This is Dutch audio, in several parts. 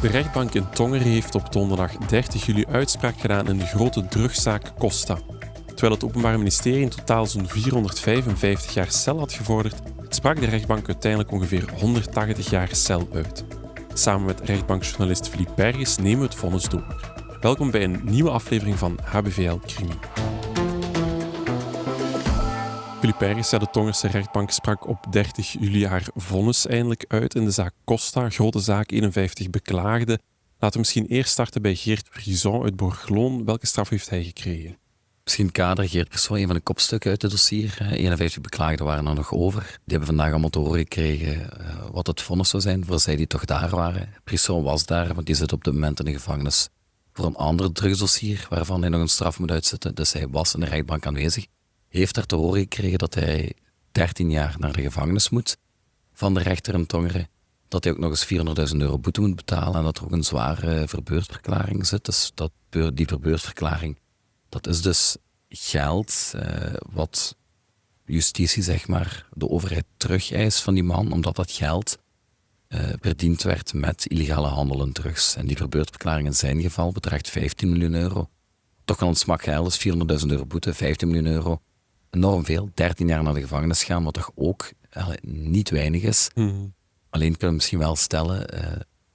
De rechtbank in Tongeren heeft op donderdag 30 juli uitspraak gedaan in de grote drugszaak Costa. Terwijl het Openbaar Ministerie in totaal zo'n 455 jaar cel had gevorderd, sprak de rechtbank uiteindelijk ongeveer 180 jaar cel uit. Samen met rechtbankjournalist Philippe Berges nemen we het vonnis door. Welkom bij een nieuwe aflevering van HBVL Crimi. Philippe Berges, de Tongerse rechtbank, sprak op 30 juli haar vonnis eindelijk uit in de zaak Costa, grote zaak, 51 beklaagden. Laten we misschien eerst starten bij Geert Frison uit Borgloon. Welke straf heeft hij gekregen? Misschien kader Geert Frison, een van de kopstukken uit het dossier. 51 beklaagden waren er nog over. Die hebben vandaag allemaal te horen gekregen wat het vonnis zou zijn voor zij die toch daar waren. Frison was daar, want die zit op dit moment in de gevangenis voor een ander drugsdossier waarvan hij nog een straf moet uitzitten. Dus hij was in de rechtbank aanwezig. Heeft daar te horen gekregen dat hij 13 jaar naar de gevangenis moet van de rechter in Tongeren. Dat hij ook nog eens €400.000 boete moet betalen en dat er ook een zware verbeurdverklaring zit. Dus die verbeurdverklaring, dat is dus geld wat justitie, zeg maar, de overheid terugeist van die man, omdat dat geld verdiend werd met illegale handel in drugs. En die verbeurdverklaring in zijn geval bedraagt €15 miljoen. Toch kan het smak geld, dus €400.000 boete, €15 miljoen. Enorm veel, 13 jaar naar de gevangenis gaan, wat toch ook niet weinig is. Alleen kunnen we misschien wel stellen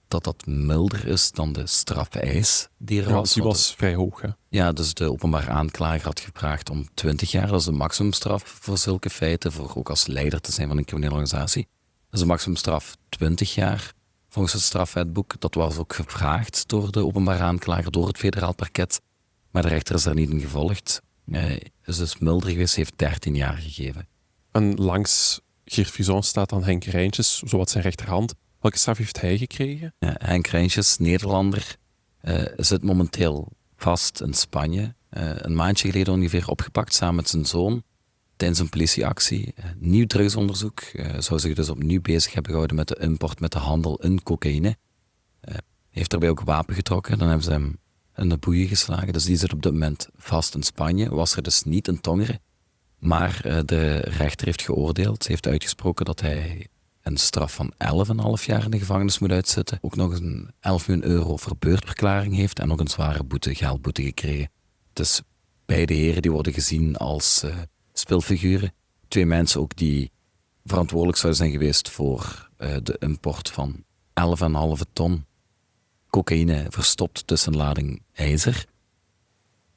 dat dat milder is dan de strafeis die er was. Die was vrij hoog, hè? Ja, dus de openbaar aanklager had gevraagd om 20 jaar. Dat is de maximumstraf voor zulke feiten, voor ook als leider te zijn van een criminele organisatie. Dat is de maximumstraf 20 jaar volgens het strafwetboek. Dat was ook gevraagd door de openbaar aanklager, door het federaal parket. Maar de rechter is daar niet in gevolgd. Is dus milder geweest, heeft 13 jaar gegeven. En langs Geert Frison staat dan Henk Rijntjes, zowat zijn rechterhand. Welke straf heeft hij gekregen? Henk Rijntjes, Nederlander, zit momenteel vast in Spanje. Een maandje geleden ongeveer opgepakt samen met zijn zoon tijdens een politieactie. Nieuw drugsonderzoek. Zou zich dus opnieuw bezig hebben gehouden met de import, met de handel in cocaïne. Heeft daarbij ook een wapen getrokken. Dan hebben ze hem in de boeien geslagen. Dus die zit op dit moment vast in Spanje. Was er dus niet in Tongeren. Maar de rechter heeft geoordeeld, heeft uitgesproken dat hij een straf van 11,5 jaar in de gevangenis moet uitzitten. Ook nog een €11 miljoen verbeurdverklaring heeft en nog een zware geldboete gekregen. Dus beide heren die worden gezien als speelfiguren. 2 mensen ook die verantwoordelijk zouden zijn geweest voor de import van 11,5 ton cocaïne verstopt tussen een lading ijzer.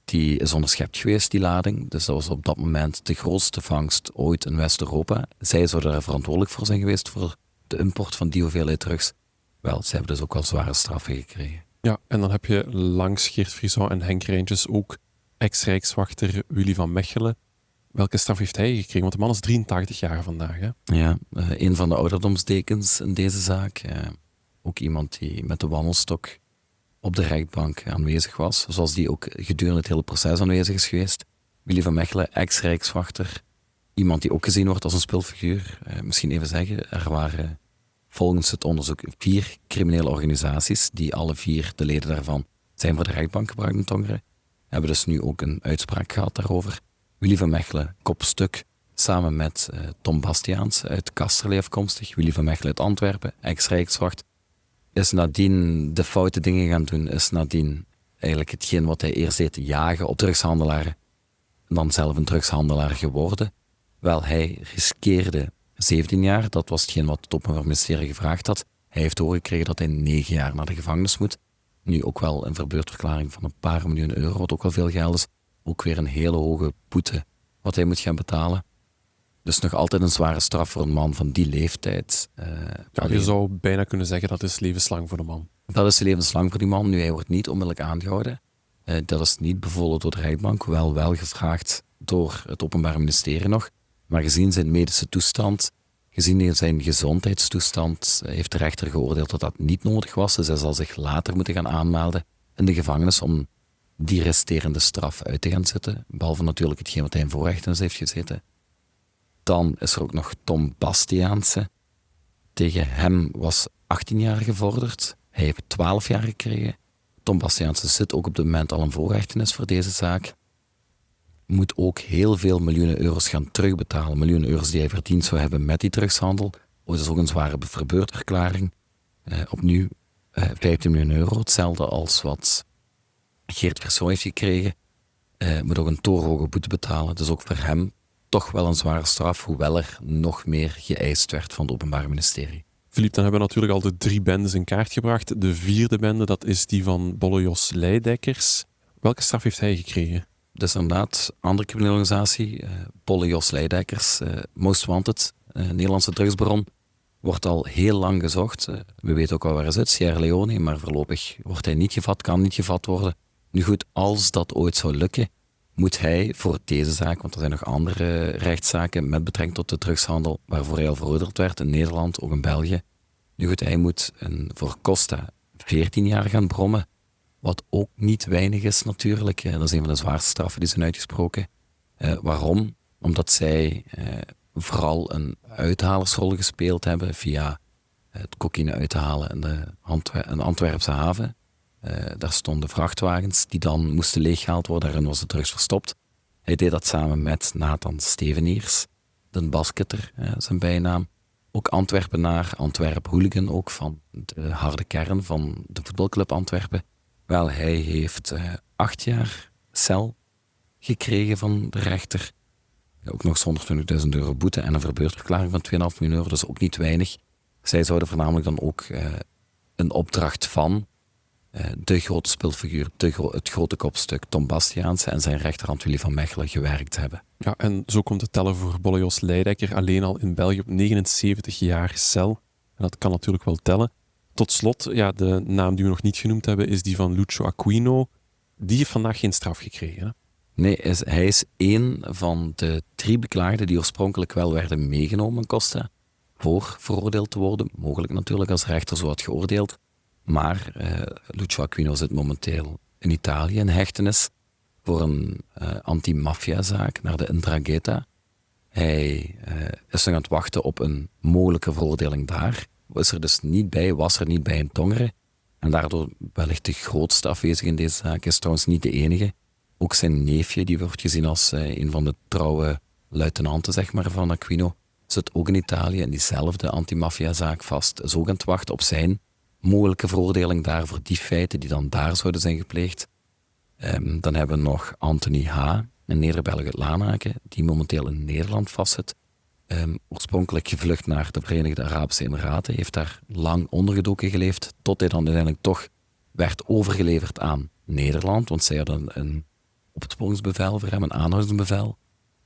Die is onderschept geweest, die lading. Dus dat was op dat moment de grootste vangst ooit in West-Europa. Zij zouden daar verantwoordelijk voor zijn geweest voor de import van die hoeveelheid drugs. Wel, ze hebben dus ook wel zware straffen gekregen. Ja, en dan heb je langs Geert Frison en Henk Rijntjes ook ex-rijkswachter Willy van Mechelen. Welke straf heeft hij gekregen? Want de man is 83 jaar vandaag, hè? Ja, een van de ouderdomsdekens in deze zaak. Ook iemand die met de wandelstok op de rechtbank aanwezig was, zoals die ook gedurende het hele proces aanwezig is geweest. Willy van Mechelen, ex-rijkswachter, iemand die ook gezien wordt als een speelfiguur. Misschien even zeggen, er waren volgens het onderzoek 4 criminele organisaties, die alle 4 de leden daarvan zijn voor de rechtbank gebracht in Tongeren. Hebben dus nu ook een uitspraak gehad daarover. Willy van Mechelen, kopstuk, samen met Tom Bastiaans uit Kasterlee afkomstig, Willy van Mechelen uit Antwerpen, ex-rijkswacht, is nadien de foute dingen gaan doen, is nadien eigenlijk hetgeen wat hij eerst deed, jagen op drugshandelaren, dan zelf een drugshandelaar geworden. Wel, hij riskeerde 17 jaar, dat was hetgeen wat het Openbaar Ministerie gevraagd had. Hij heeft doorgekregen dat hij 9 jaar naar de gevangenis moet. Nu ook wel een verbeurdverklaring van een paar miljoen euro, wat ook wel veel geld is. Ook weer een hele hoge boete wat hij moet gaan betalen. Dus nog altijd een zware straf voor een man van die leeftijd. Je zou bijna kunnen zeggen dat is levenslang voor de man. Dat is levenslang voor die man. Nu, hij wordt niet onmiddellijk aangehouden. Dat is niet bevolen door de rechtbank, hoewel wel gevraagd door het Openbaar Ministerie nog. Maar gezien zijn medische toestand, gezien zijn gezondheidstoestand, heeft de rechter geoordeeld dat dat niet nodig was. Dus hij zal zich later moeten gaan aanmelden in de gevangenis om die resterende straf uit te gaan zitten. Behalve natuurlijk hetgeen wat hij in voorrechtenis heeft gezeten. Dan is er ook nog Tom Bastiaanse. Tegen hem was 18 jaar gevorderd. Hij heeft 12 jaar gekregen. Tom Bastiaanse zit ook op dit moment al in voorrechtenis voor deze zaak. Moet ook heel veel miljoenen euro's gaan terugbetalen. Miljoenen euro's die hij verdiend zou hebben met die drugshandel. Dat is ook een zware verbeurdverklaring. Opnieuw €15 miljoen. Hetzelfde als wat Geert Verson heeft gekregen. Moet ook een torenhoge boete betalen. Dus ook voor hem toch wel een zware straf, hoewel er nog meer geëist werd van het Openbaar Ministerie. Philippe, dan hebben we natuurlijk al de 3 bendes in kaart gebracht. De 4e bende, dat is die van Bolle-Jos Leidekkers. Welke straf heeft hij gekregen? Dus inderdaad, andere criminele organisatie, Bolle-Jos Leidekkers, Most Wanted, Nederlandse drugsbaron, wordt al heel lang gezocht. We weten ook al waar hij zit, Sierra Leone, maar voorlopig wordt hij niet gevat, kan niet gevat worden. Nu goed, als dat ooit zou lukken, moet hij voor deze zaak, want er zijn nog andere rechtszaken met betrekking tot de drugshandel, waarvoor hij al veroordeeld werd in Nederland, ook in België. Nu goed, hij moet voor Costa 14 jaar gaan brommen, wat ook niet weinig is natuurlijk. Dat is een van de zwaarste straffen die zijn uitgesproken. Waarom? Omdat zij vooral een uithalersrol gespeeld hebben via het cocaïne uit te halen in de Antwerpse haven. Daar stonden vrachtwagens die dan moesten leeggehaald worden. Daarin was de drugs verstopt. Hij deed dat samen met Nathan Steveniers, de basketter, zijn bijnaam. Ook Antwerpenaar, Antwerp hooligan ook, van de harde kern van de voetbalclub Antwerpen. Wel, hij heeft 8 jaar cel gekregen van de rechter. Ook nog €120.000 boete en een verbeurtverklaring van €2,5 miljoen, dus ook niet weinig. Zij zouden voornamelijk dan ook een opdracht van de grote speelfiguur, het grote kopstuk Tom Bastiaanse en zijn rechterhand Willy van Mechelen gewerkt hebben. Ja, en zo komt het tellen voor Bolle-Jos Leidekker alleen al in België op 79 jaar cel. En dat kan natuurlijk wel tellen. Tot slot, ja, de naam die we nog niet genoemd hebben, is die van Lucio Aquino. Die heeft vandaag geen straf gekregen, hè? Nee, hij is 1 van de 3 beklaagden die oorspronkelijk wel werden meegenomen in Costa voor veroordeeld te worden. Mogelijk natuurlijk als de rechter zo had geoordeeld. Maar Lucio Aquino zit momenteel in Italië in hechtenis voor een anti-maffia-zaak naar de 'Ndrangheta. Hij is nog aan het wachten op een mogelijke veroordeling daar. Was er niet bij in Tongeren. En daardoor wellicht de grootste afwezig in deze zaak. Is trouwens niet de enige. Ook zijn neefje, die wordt gezien als een van de trouwe luitenanten zeg maar, van Aquino, zit ook in Italië in diezelfde anti-maffia-zaak vast. Is ook aan het wachten op zijn mogelijke veroordeling daar voor die feiten die dan daar zouden zijn gepleegd. Dan hebben we nog Anthony H., een Neder-Belg uit Lanaken, die momenteel in Nederland vastzit. Oorspronkelijk gevlucht naar de Verenigde Arabische Emiraten, heeft daar lang ondergedoken geleefd, tot hij dan uiteindelijk toch werd overgeleverd aan Nederland, want zij hadden een opsporingsbevel voor hem, een aanhoudingsbevel.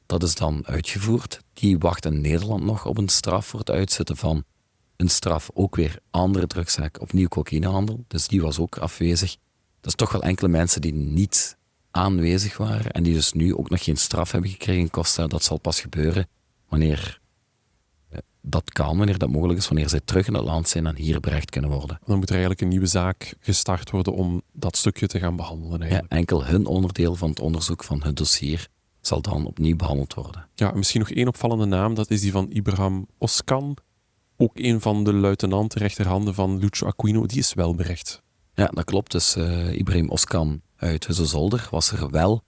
Dat is dan uitgevoerd. Die wacht in Nederland nog op een straf voor het uitzetten van een straf, ook weer andere drugszaak, opnieuw cocaïnehandel. Dus die was ook afwezig. Dat is toch wel enkele mensen die niet aanwezig waren en die dus nu ook nog geen straf hebben gekregen in Costa. Dat zal pas gebeuren wanneer dat kan, wanneer dat mogelijk is, wanneer zij terug in het land zijn en hier berecht kunnen worden. Dan moet er eigenlijk een nieuwe zaak gestart worden om dat stukje te gaan behandelen eigenlijk. Ja, enkel hun onderdeel van het onderzoek van het dossier zal dan opnieuw behandeld worden. Ja, misschien nog 1 opvallende naam, dat is die van Ibrahim Oskan. Ook een van de luitenanten, rechterhanden van Lucio Aquino, die is wel berecht. Ja, dat klopt. Dus Ibrahim Oskan uit Hussenzolder was er wel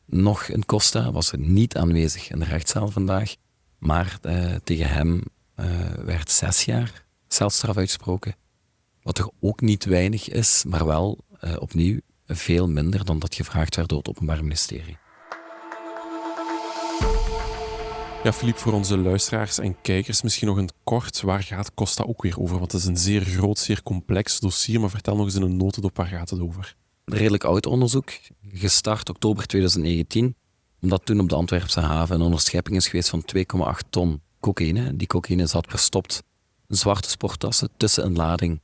nog in Costa, was er niet aanwezig in de rechtszaal vandaag. Maar tegen hem werd 6 jaar celstraf uitgesproken. Wat er ook niet weinig is, maar wel opnieuw veel minder dan dat gevraagd werd door het Openbaar Ministerie. Ja, Philippe, voor onze luisteraars en kijkers misschien nog een kort, waar gaat Costa ook weer over? Want het is een zeer groot, zeer complex dossier, maar vertel nog eens in een notendop, waar gaat het over? Een redelijk oud onderzoek, gestart oktober 2019, omdat toen op de Antwerpse haven een onderschepping is geweest van 2,8 ton cocaïne. Die cocaïne zat verstopt in zwarte sporttassen tussen een lading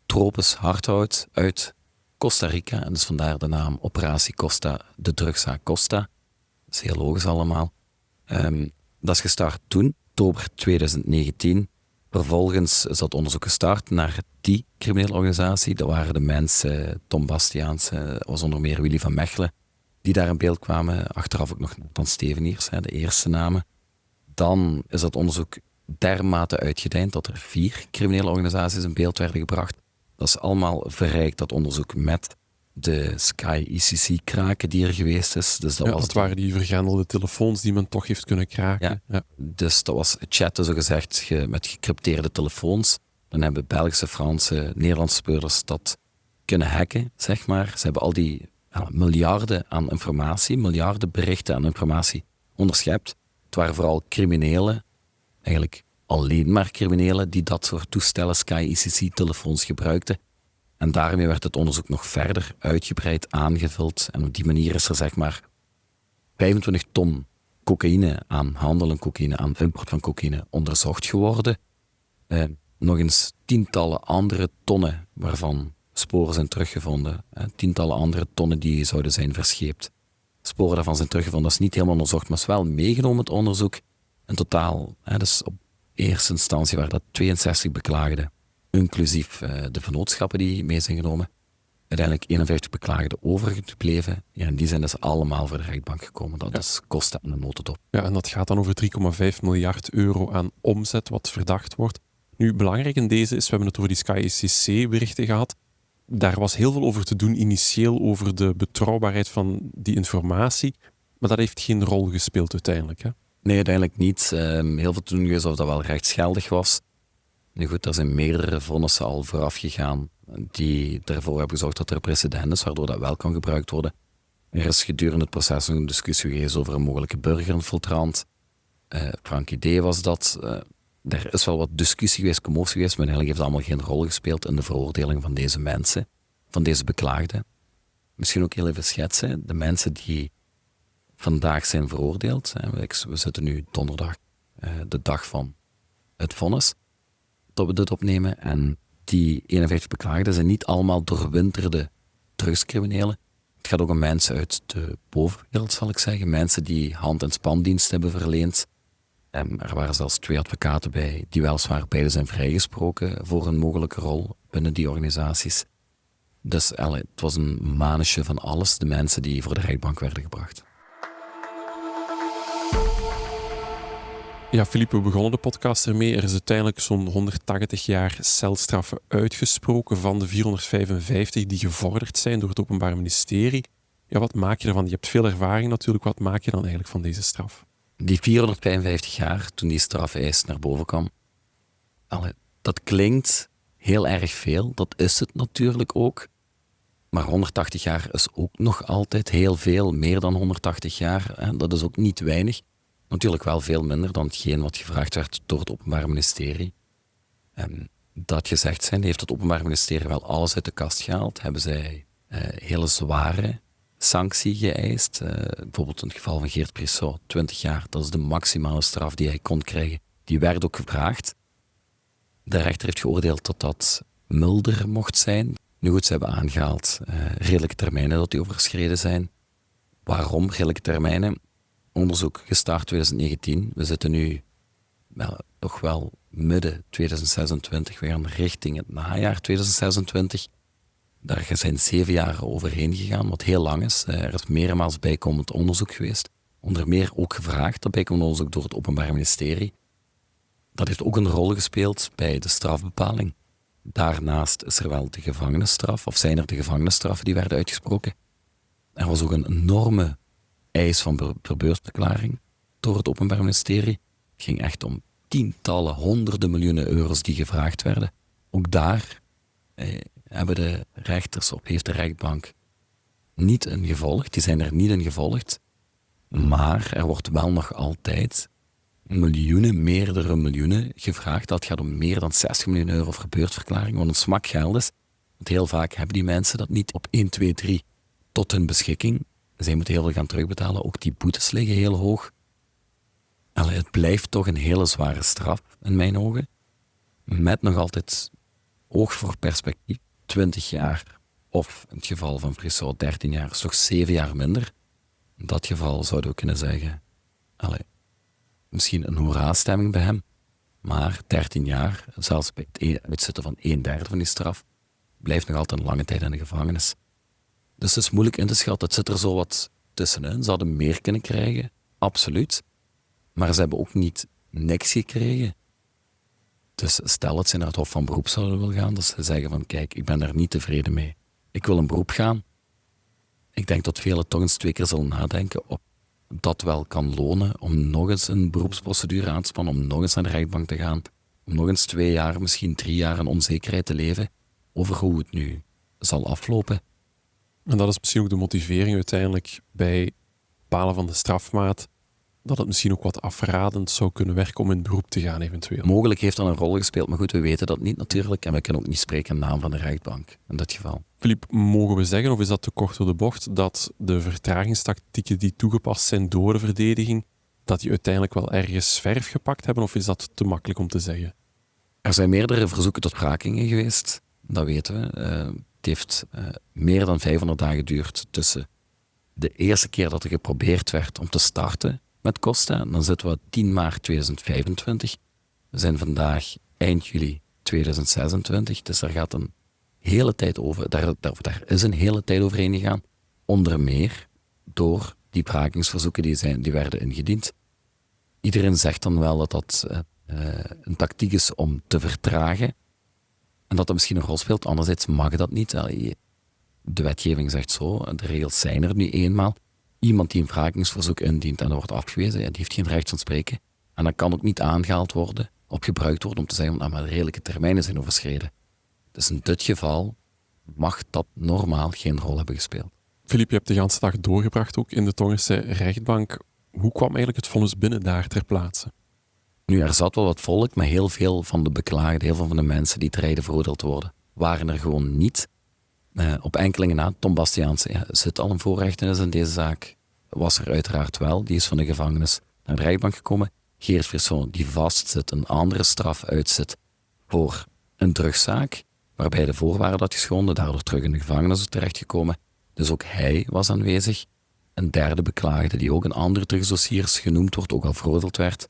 tropisch hardhout uit Costa Rica. En dus vandaar de naam Operatie Costa, de drugszaak Costa. Dat is heel logisch allemaal. Dat is gestart toen, oktober 2019. Vervolgens is dat onderzoek gestart naar die criminele organisatie. Dat waren de mensen, Tom Bastiaanse, was onder meer Willy van Mechelen, die daar in beeld kwamen. Achteraf ook nog Nathan Steveniers, de eerste namen. Dan is dat onderzoek dermate uitgedijnd dat er 4 criminele organisaties in beeld werden gebracht. Dat is allemaal verrijkt, dat onderzoek, met de Sky ICC-kraken die er geweest is. Dus dat waren die vergrendelde telefoons die men toch heeft kunnen kraken. Ja. Dus dat was chatten, zogezegd, met gecrypteerde telefoons. Dan hebben Belgische, Franse, Nederlandse speurders dat kunnen hacken, zeg maar. Ze hebben al die miljarden aan informatie, miljarden berichten aan informatie onderschept. Het waren vooral criminelen, eigenlijk alleen maar criminelen, die dat soort toestellen, Sky ICC-telefoons gebruikten. En daarmee werd het onderzoek nog verder uitgebreid, aangevuld. En op die manier is er zeg maar 25 ton cocaïne aan handel en cocaïne, aan import van cocaïne onderzocht geworden. Nog eens tientallen andere tonnen waarvan sporen zijn teruggevonden. Tientallen andere tonnen die zouden zijn verscheept. Sporen daarvan zijn teruggevonden. Dat is niet helemaal onderzocht, maar is wel meegenomen het onderzoek. In totaal, dus op eerste instantie waren dat 62 beklaagden, inclusief de vennootschappen die mee zijn genomen. Uiteindelijk 51 beklaagden overgebleven. Ja, en die zijn dus allemaal voor de rechtbank gekomen. Dat is kosten aan de notendop. Ja, en dat gaat dan over 3,5 miljard euro aan omzet wat verdacht wordt. Nu, belangrijk in deze is, we hebben het over die Sky ICC-berichten gehad. Daar was heel veel over te doen, initieel over de betrouwbaarheid van die informatie. Maar dat heeft geen rol gespeeld uiteindelijk, hè? Nee, uiteindelijk niet. Heel veel te doen geweest of dat wel rechtsgeldig was. Nu goed, er zijn meerdere vonnissen al vooraf gegaan die ervoor hebben gezorgd dat er precedent is, waardoor dat wel kan gebruikt worden. Er is gedurende het proces nog een discussie geweest over een mogelijke burgerinfiltrant. Frankie D. was dat. Er is wel wat discussie geweest, commotie geweest, maar eigenlijk heeft het allemaal geen rol gespeeld in de veroordeling van deze mensen, van deze beklaagden. Misschien ook heel even schetsen, de mensen die vandaag zijn veroordeeld. We zitten nu donderdag, de dag van het vonnis, dat we dit opnemen. En die 51 beklaagden zijn niet allemaal doorwinterde drugscriminelen. Het gaat ook om mensen uit de bovenwereld, zal ik zeggen. Mensen die hand- en spandienst hebben verleend. Er waren zelfs 2 advocaten bij, die weliswaar beide zijn vrijgesproken voor een mogelijke rol binnen die organisaties. Dus het was een manusje van alles, de mensen die voor de rechtbank werden gebracht. Ja, Philippe, we begonnen de podcast ermee. Er is uiteindelijk zo'n 180 jaar celstraffen uitgesproken van de 455 die gevorderd zijn door het Openbaar Ministerie. Ja, wat maak je ervan? Je hebt veel ervaring natuurlijk. Wat maak je dan eigenlijk van deze straf? Die 455 jaar, toen die strafeis naar boven kwam, dat klinkt heel erg veel. Dat is het natuurlijk ook. Maar 180 jaar is ook nog altijd heel veel. Meer dan 180 jaar, dat is ook niet weinig. Natuurlijk wel veel minder dan hetgeen wat gevraagd werd door het Openbaar Ministerie. Dat gezegd zijn, heeft het Openbaar Ministerie wel alles uit de kast gehaald. Hebben zij hele zware sanctie geëist. Bijvoorbeeld in het geval van Geert Prissot, 20 jaar. Dat is de maximale straf die hij kon krijgen. Die werd ook gevraagd. De rechter heeft geoordeeld dat dat milder mocht zijn. Nu goed, ze hebben aangehaald redelijke termijnen dat die overschreden zijn. Waarom redelijke termijnen? Onderzoek gestart 2019. We zitten nu toch wel midden 2026. We gaan richting het najaar 2026. Daar zijn 7 jaar overheen gegaan, wat heel lang is. Er is meermaals bijkomend onderzoek geweest. Onder meer ook gevraagd, dat bijkomend onderzoek door het Openbaar Ministerie. Dat heeft ook een rol gespeeld bij de strafbepaling. Daarnaast is er wel de gevangenisstraf, of zijn er de gevangenisstraffen die werden uitgesproken. Er was ook een enorme eis van verbeursverklaring door het Openbaar Ministerie. Het ging echt om tientallen, honderden miljoenen euro's die gevraagd werden. Ook daar hebben de rechters, of heeft de rechtbank niet in gevolgd. Die zijn er niet in gevolgd. Maar er wordt wel nog altijd miljoenen, meerdere miljoenen gevraagd. Dat gaat om meer dan 60 miljoen euro verbeursverklaring, wat een smak geld is. Want heel vaak hebben die mensen dat niet op 1, 2, 3 tot hun beschikking. Zij moeten heel veel gaan terugbetalen. Ook die boetes liggen heel hoog. Het blijft toch een hele zware straf, in mijn ogen. Met nog altijd oog voor perspectief. 20 jaar, of in het geval van Prissot 13 jaar, is toch 7 jaar minder. In dat geval zouden we kunnen zeggen, misschien een hoera-stemming bij hem. Maar 13 jaar, zelfs bij het uitzitten van 1/3 van die straf, blijft nog altijd een lange tijd in de gevangenis. Dus het is moeilijk in te schatten. Het zit er zo wat tussenin. Ze hadden meer kunnen krijgen, absoluut. Maar ze hebben ook niet niks gekregen. Dus stel dat ze naar het Hof van Beroep zouden willen gaan, dat ze zeggen van kijk, ik ben er niet tevreden mee. Ik wil een beroep gaan. Ik denk dat velen toch eens 2 keer zullen nadenken of dat wel kan lonen om nog eens een beroepsprocedure aan te spannen, om nog eens naar de rechtbank te gaan. om nog eens 2 jaar, misschien 3 jaar in onzekerheid te leven over hoe het nu zal aflopen. En dat is misschien ook de motivering uiteindelijk bij bepalen van de strafmaat, dat het misschien ook wat afradend zou kunnen werken om in beroep te gaan eventueel. Mogelijk heeft dat een rol gespeeld, maar goed, we weten dat niet natuurlijk en we kunnen ook niet spreken in naam van de rechtbank in dit geval. Filip, mogen we zeggen, of is dat te kort door de bocht, dat de vertragingstactieken die toegepast zijn door de verdediging, dat die uiteindelijk wel ergens verf gepakt hebben, of is dat te makkelijk om te zeggen? Er zijn meerdere verzoeken tot wrakingen geweest, dat weten we. Het heeft meer dan 500 dagen geduurd tussen de eerste keer dat er geprobeerd werd om te starten met Costa. En dan zitten we 10 maart 2025. We zijn vandaag eind juli 2026, dus daar gaat een hele tijd over. Daar is een hele tijd overheen gegaan. Onder meer door die wrakingsverzoeken die werden ingediend. Iedereen zegt dan wel dat dat een tactiek is om te vertragen. En dat dat misschien een rol speelt. Anderzijds mag dat niet. De wetgeving zegt zo, de regels zijn er nu eenmaal. Iemand die een wrakingsverzoek indient en dat wordt afgewezen, die heeft geen recht van spreken. En dat kan ook niet aangehaald worden of gebruikt worden om te zeggen, maar de redelijke termijnen zijn overschreden. Dus in dit geval mag dat normaal geen rol hebben gespeeld. Filip, je hebt de hele dag doorgebracht ook in de Tongense rechtbank. Hoe kwam eigenlijk het vonnis binnen daar ter plaatse? Nu, er zat wel wat volk, maar heel veel van de beklaagden, heel veel van de mensen die te rijden veroordeeld worden, waren er gewoon niet. Op enkelingen na, Tom Bastiaans zit al een voorrechtenis in deze zaak. Was er uiteraard wel, die is van de gevangenis naar de rechtbank gekomen. Geert Frison, die vastzit, een andere straf uitzit voor een drugszaak, waarbij de voorwaarden had geschonden, daardoor terug in de gevangenis is terechtgekomen. Dus ook hij was aanwezig. Een derde beklaagde, die ook in andere drugsdossiers genoemd wordt, ook al veroordeeld werd.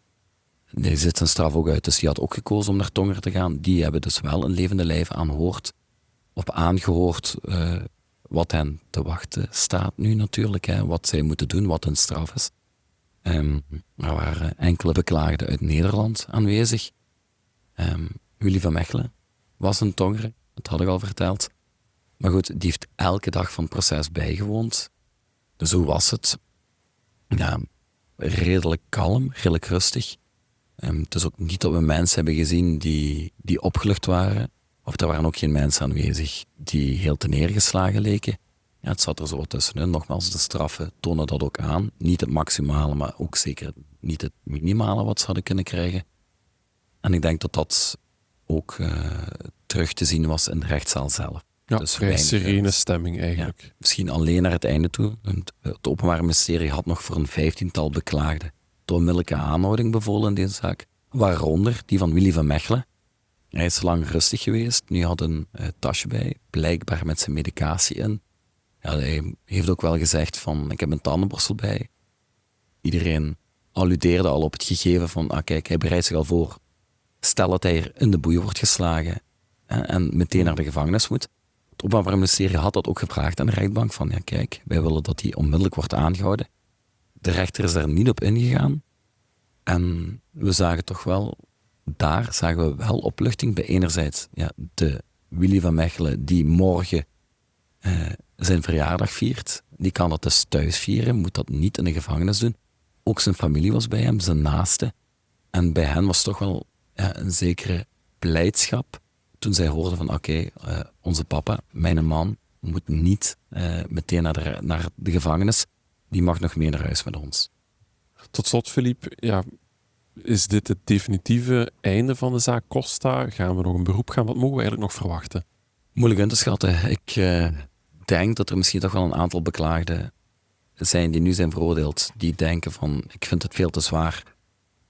Die zit zijn straf ook uit, dus die had ook gekozen om naar Tongeren te gaan. Die hebben dus wel een levende lijf aangehoord wat hen te wachten staat nu natuurlijk, wat zij moeten doen, wat hun straf is. Er waren enkele beklaagden uit Nederland aanwezig. Willy van Mechelen was in Tongeren, dat had ik al verteld. Maar goed, die heeft elke dag van het proces bijgewoond. Dus hoe was het? Ja, redelijk kalm, redelijk rustig. Het is ook niet dat we mensen hebben gezien die opgelucht waren. Of er waren ook geen mensen aanwezig die heel te neergeslagen leken. Ja, het zat er zo tussenin. Nogmaals, de straffen tonen dat ook aan. Niet het maximale, maar ook zeker niet het minimale wat ze hadden kunnen krijgen. En ik denk dat dat ook terug te zien was in de rechtszaal zelf. Ja, dus vrij serene stemming eigenlijk. Ja, misschien alleen naar het einde toe. Het Openbaar Ministerie had nog voor een 15-tal beklaagden de onmiddellijke aanhouding bevolen in deze zaak. Waaronder die van Willy van Mechelen. Hij is lang rustig geweest. Nu had een tasje bij, blijkbaar met zijn medicatie in. Ja, hij heeft ook wel gezegd van, ik heb een tandenborstel bij. Iedereen alludeerde al op het gegeven van, kijk, hij bereidt zich al voor. Stel dat hij er in de boeien wordt geslagen en meteen naar de gevangenis moet. Het Openbaar Ministerie had dat ook gevraagd aan de rechtbank van, ja kijk, wij willen dat hij onmiddellijk wordt aangehouden. De rechter is daar niet op ingegaan. En we zagen toch wel, daar zagen we wel opluchting bij enerzijds de Willy van Mechelen die morgen zijn verjaardag viert. Die kan dat dus thuis vieren, moet dat niet in de gevangenis doen. Ook zijn familie was bij hem, zijn naaste. En bij hen was toch wel een zekere blijdschap toen zij hoorden van onze papa, mijn man, moet niet meteen naar de gevangenis. Die mag nog mee naar huis met ons. Tot slot, Filip, is dit het definitieve einde van de zaak Costa? Gaan we nog een beroep gaan? Wat mogen we eigenlijk nog verwachten? Moeilijk in te schatten. Ik denk dat er misschien toch wel een aantal beklaagden zijn die nu zijn veroordeeld, die denken van, ik vind het veel te zwaar,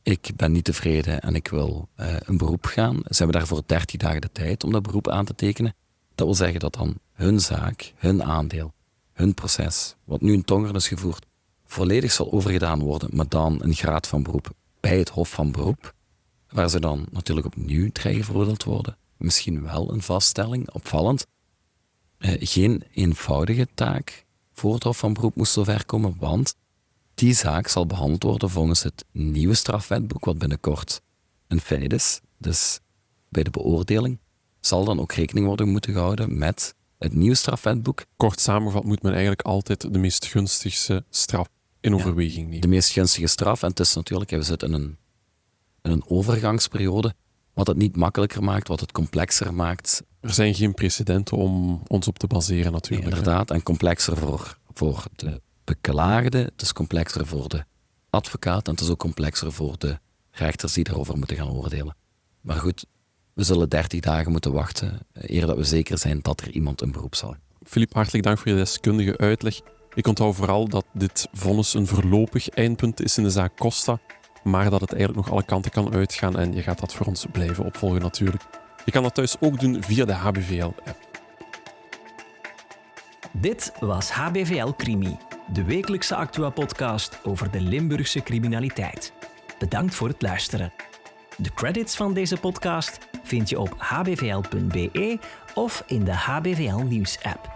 ik ben niet tevreden en ik wil een beroep gaan. Ze hebben daarvoor 13 dagen de tijd om dat beroep aan te tekenen. Dat wil zeggen dat dan hun zaak, hun aandeel, hun proces, wat nu in Tongeren is gevoerd, volledig zal overgedaan worden, maar dan een graad van beroep bij het Hof van Beroep, waar ze dan natuurlijk opnieuw dreigen veroordeeld worden. Misschien wel een vaststelling, opvallend. Geen eenvoudige taak voor het Hof van Beroep moest zover komen, want die zaak zal behandeld worden volgens het nieuwe strafwetboek, wat binnenkort een feit is. Dus bij de beoordeling zal dan ook rekening worden moeten gehouden met het nieuwe strafwetboek. Kort samengevat moet men eigenlijk altijd de meest gunstigste straf in overweging nemen. De meest gunstige straf, en het is natuurlijk, we zitten in een overgangsperiode. Wat het niet makkelijker maakt, wat het complexer maakt. Er zijn geen precedenten om ons op te baseren natuurlijk. Nee, inderdaad, en complexer voor de beklaagde, het is complexer voor de advocaat en het is ook complexer voor de rechters die daarover moeten gaan oordelen. Maar goed, we zullen 30 dagen moeten wachten, eer dat we zeker zijn dat er iemand een beroep zal. Philippe, hartelijk dank voor je deskundige uitleg. Ik onthoud vooral dat dit vonnis een voorlopig eindpunt is in de zaak Costa, maar dat het eigenlijk nog alle kanten kan uitgaan en je gaat dat voor ons blijven opvolgen natuurlijk. Je kan dat thuis ook doen via de HBVL-app. Dit was HBVL Crimi, de wekelijkse Actua-podcast over de Limburgse criminaliteit. Bedankt voor het luisteren. De credits van deze podcast vind je op hbvl.be of in de HBVL Nieuws-app.